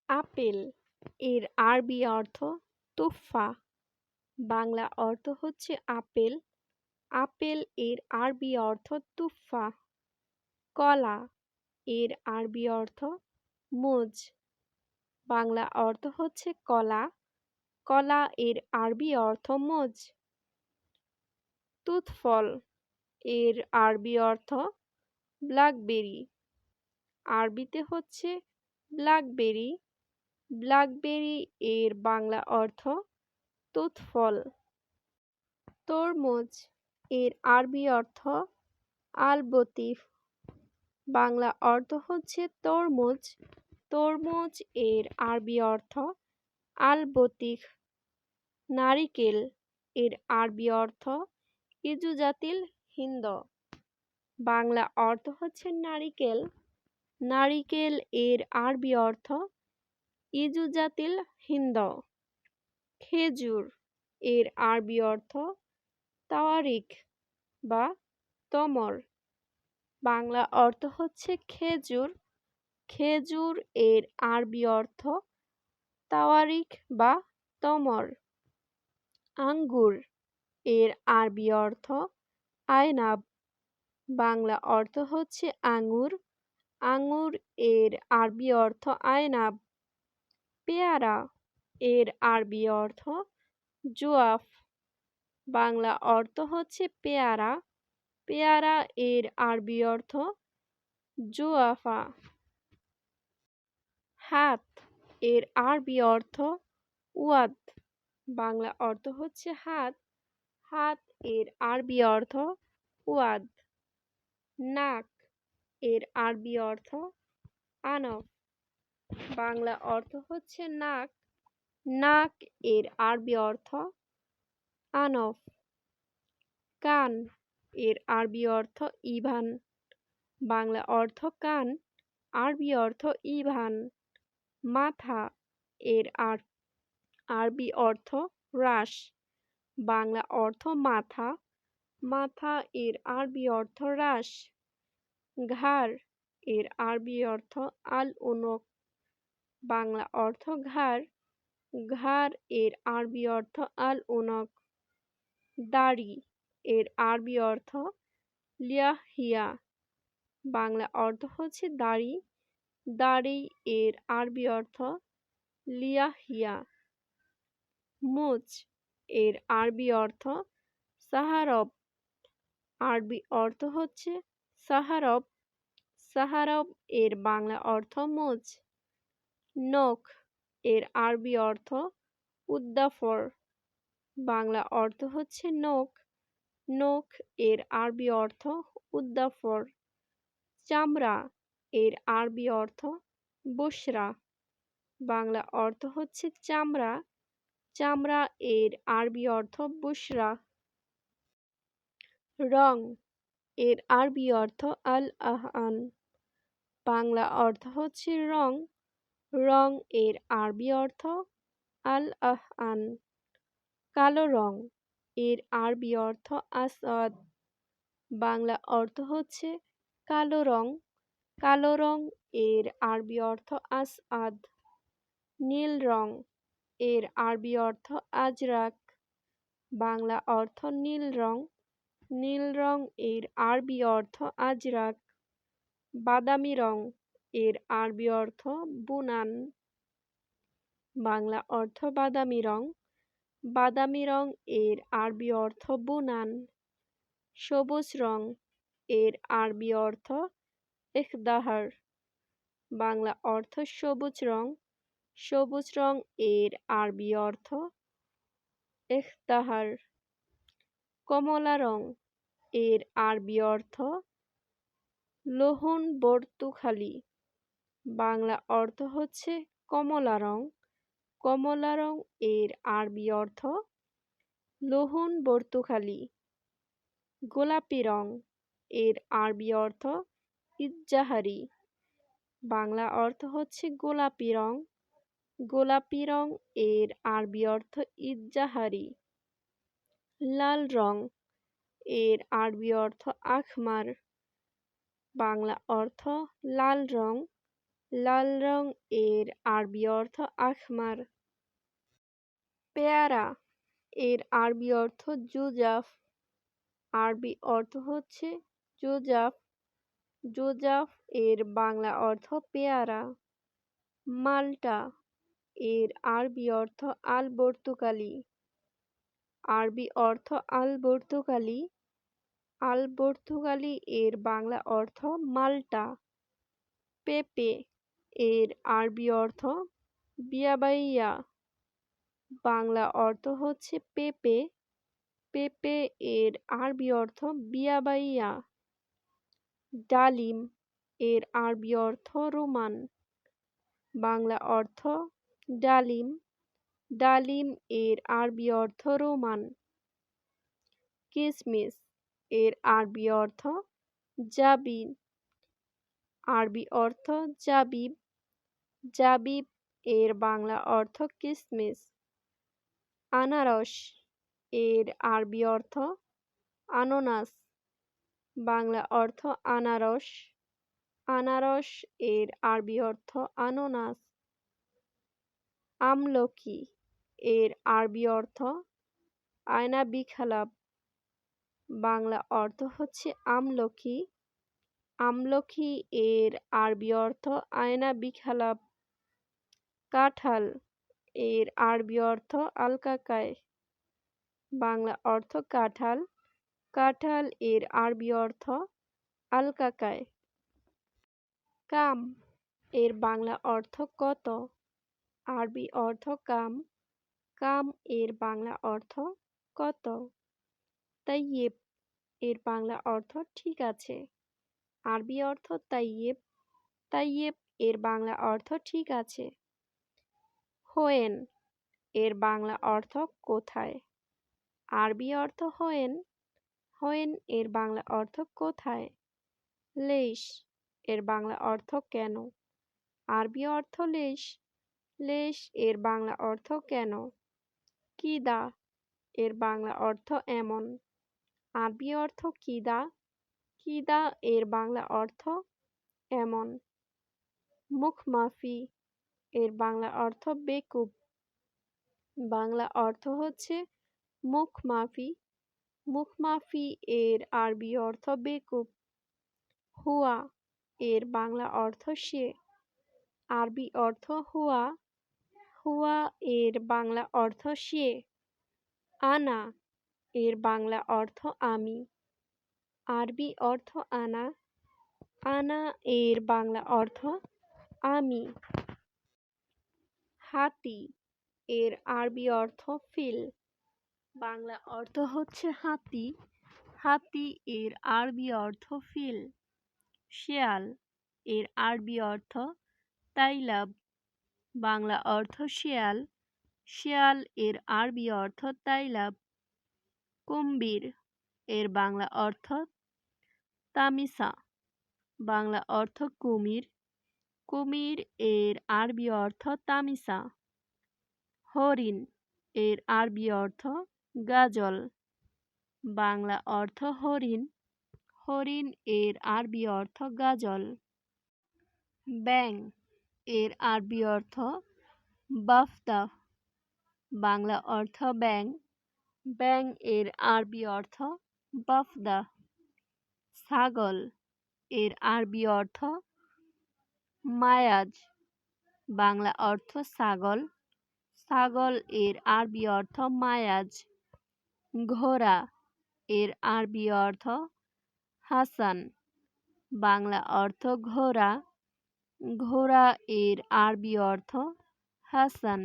Apple এর আরবি অর্থ তুফা। বাংলা অর্থ হচ্ছে আপেল। আপেল এর আরবি অর্থ তুফা। কলা এর আরবি অর্থ মুজ। বাংলা অর্থ হচ্ছে কলা। কলা এর আরবি অর্থ মুজ। তুত ফল এর আরবি অর্থ ব্ল্যাকবেরি। আরবিতে হচ্ছে ব্ল্যাকবেরি। ব্ল্যাকবেরি এর বাংলা অর্থ তুত ফল। তরমুজ এর আরবি অর্থ আল বতিফ। বাংলা অর্থ হচ্ছে তরমুজ। তরমুজ এর আরবি অর্থ আল বতিফ। নারিকেল এর আরবি অর্থ ইজুজাতিল হিন্দ। বাংলা অর্থ হচ্ছে নারিকেল। নারিকেল এর আরবি অর্থ ইজুজাতিল হিন্দ। খেজুর এর আরবি অর্থ তাওয়ারিক বা তমর। বাংলা অর্থ হচ্ছে খেজুর। খেজুর এর আরবি অর্থ তাওয়ারিক বা তমর। আঙ্গুর এর আরবি অর্থ আয়নাব। বাংলা অর্থ হচ্ছে আঙ্গুর। আঙ্গুর এর আরবি অর্থ আয়নাব। পেয়ারা এর আরবি অর্থ জুয়াফ। বাংলা অর্থ হচ্ছে পেয়ারা। পেয়ারা এর আরবি অর্থ জুয়াফা। হাত এর আরবি অর্থ ওয়াদ। বাংলা অর্থ হচ্ছে হাত। হাত এর আরবি অর্থ ওয়াদ। নাক এর আরবি অর্থ আনফ। বাংলা অর্থ হচ্ছে নাক। নাক এর আরবি অর্থ আনফ। কান এর আরবি অর্থ ইভান। বাংলা অর্থ কান। আরবি অর্থ ইভান। মাথা এর আরবি অর্থ রাস। বাংলা অর্থ মাথা। মাথা এর আরবি অর্থ রাস। ঘাড় এর আরবি অর্থ আল উনুক। বাংলা অর্থ ঘাড়। ঘাড় এর আরবি অর্থ আল উনুক। দাড়ি এর আরবি অর্থ লিয়াহিয়া। বাংলা অর্থ হচ্ছে দাড়ি। দাড়ি এর আরবি অর্থ লিয়াহিয়া। মুচ এর আরবি অর্থ সাহারব। আরবি অর্থ হচ্ছে সাহারব। সাহারব এর বাংলা অর্থ মুচ। নখ এর আরবি অর্থ উদ্দাফর। বাংলা অর্থ হচ্ছে নখ। নখ এর আরবি অর্থ উদ্দাফর। চামড়া এর আরবি অর্থ বুশরা। বাংলা অর্থ হচ্ছে চামড়া। চামড়া এর আরবি অর্থ বুশরা। রং এর আরবি অর্থ আল আহআন। বাংলা অর্থ হচ্ছে রং। রং এর আরবি অর্থ আল আহআন। কালো রং এর আরবি অর্থ আসওয়াদ। বাংলা অর্থ হচ্ছে কালো রং। কালো রং এর আরবি অর্থ আসআদ। নীল রং এর আরবি অর্থ আজরাক। বাংলা অর্থ নীল রং। নীল রং এর আরবি অর্থ আজরাক। বাদামি রং এর আরবি অর্থ বুনান। বাংলা অর্থ বাদামি রং। বাদামি রং এর আরবি অর্থ বুনান। সবুজ রং এর আরবি অর্থ ইখদাহার। বাংলা অর্থ সবুজ রং। সবুজ রং এর আরবি অর্থ ইখদাহার। কমলা রং এর আরবি অর্থ লোহন বর্তুখালি। বাংলা অর্থ হচ্ছে কমলা রং। কমলা রং এর আরবি অর্থ লোহন বর্তুখালি। গোলাপি রং এর আরবি অর্থ ইজ্জাহারি। বাংলা অর্থ হচ্ছে গোলাপি রং। গোলাপি রং এর আরবি অর্থ ইজ্জাহারি। লাল রং এর আরবি অর্থ আখমার। বাংলা অর্থ লাল রং। লাল রং এর আরবি অর্থ আখমার। পেয়ারা এর আরবি অর্থ জুজাফ। আরবি অর্থ হচ্ছে জুজাফ। জুজাফ এর বাংলা অর্থ পেয়ারা। মাল্টা এর আরবি অর্থ আল বর্তুকালি। আরবি অর্থ আল বর্তুকালি। আল বর্তুকালি এর বাংলা অর্থ মাল্টা। পেঁপে এর আরবি অর্থ বিয়াবাইয়া। বাংলা অর্থ হচ্ছে পেঁপে। পেঁপে এর আরবি অর্থ বিয়াবাইয়া। ডালিম এর আরবি অর্থ রোমান। বাংলা অর্থ ডালিম। ডালিম এর আরবি অর্থ রোমান। কিসমিস এর আরবি অর্থ জাবিব। আরবি অর্থ জাবিব। জাবিব এর বাংলা অর্থ কিসমিস। আনারস এর আরবি অর্থ আনারস। বাংলা অর্থ আনারস। আনারস এর আরবি অর্থ আনারস। আমলকি এর আরবি অর্থ আয়না বিখালাপ। বাংলা অর্থ হচ্ছে আমলকি। আমলকি এর আরবি অর্থ আয়না বিখালাপ। কাঁঠাল এর আরবি অর্থ আলকাকায়। বাংলা অর্থ কাঁঠাল। কাঁঠাল এর আরবি অর্থ আলকাকায়। কাম এর বাংলা অর্থ কত। আরবি অর্থ কাম। কাম এর বাংলা অর্থ কত। তাইয়েব এর বাংলা অর্থ ঠিক আছে। আরবি অর্থ তাইয়েব। তাইয়েব এর বাংলা অর্থ ঠিক আছে। হোয়েন এর বাংলা অর্থ কোথায়। আরবি অর্থ হোয়েন। হোয়েন এর বাংলা অর্থ কোথায়। লেশ এর বাংলা অর্থ কেন। আরবি অর্থ লেশ। লেশ এর বাংলা অর্থ কেন। কিদা এর বাংলা অর্থ এমন। আরবি অর্থ কিদা। কিদা এর বাংলা অর্থ এমন। মুখমাফি এর বাংলা অর্থ বেকুব। বাংলা অর্থ হচ্ছে মুখমাফি। মুখমাফি এর আরবি অর্থ বেকুব। হুয়া এর বাংলা অর্থ সে। আরবি অর্থ হুয়া। হুয়া এর বাংলা অর্থ সে। আনা এর বাংলা অর্থ আমি। আরবি অর্থ আনা। আনা এর বাংলা অর্থ আমি। হাতি এর আরবি অর্থ ফিল। বাংলা অর্থ হচ্ছে হাতি। হাতি এর আরবি অর্থ ফিল। শেয়াল এর আরবি অর্থ তাইলাব। বাংলা অর্থ শেয়াল। শেয়াল এর আরবি অর্থ তাইলাব। কুম্ভীর এর বাংলা অর্থ তামিসা। বাংলা অর্থ কুমির। কুমির এর আরবি অর্থ তামিসা। হরিণ এর আরবি অর্থ গাজল। বাংলা অর্থ হরিণ। হরিণ এর আরবি অর্থ গাজল। ব্যাং এর আরবি অর্থ বাফদা। বাংলা অর্থ ব্যাং। ব্যাং এর আরবি অর্থ বাফদা। ছাগল এর আরবি অর্থ মায়াজ। বাংলা অর্থ ছাগল। ছাগল এর আরবি অর্থ মায়াজ। ঘোড়া এর আরবি অর্থ হাসান। বাংলা অর্থ ঘোড়া। ঘোড়া এর আরবি অর্থ হাসান।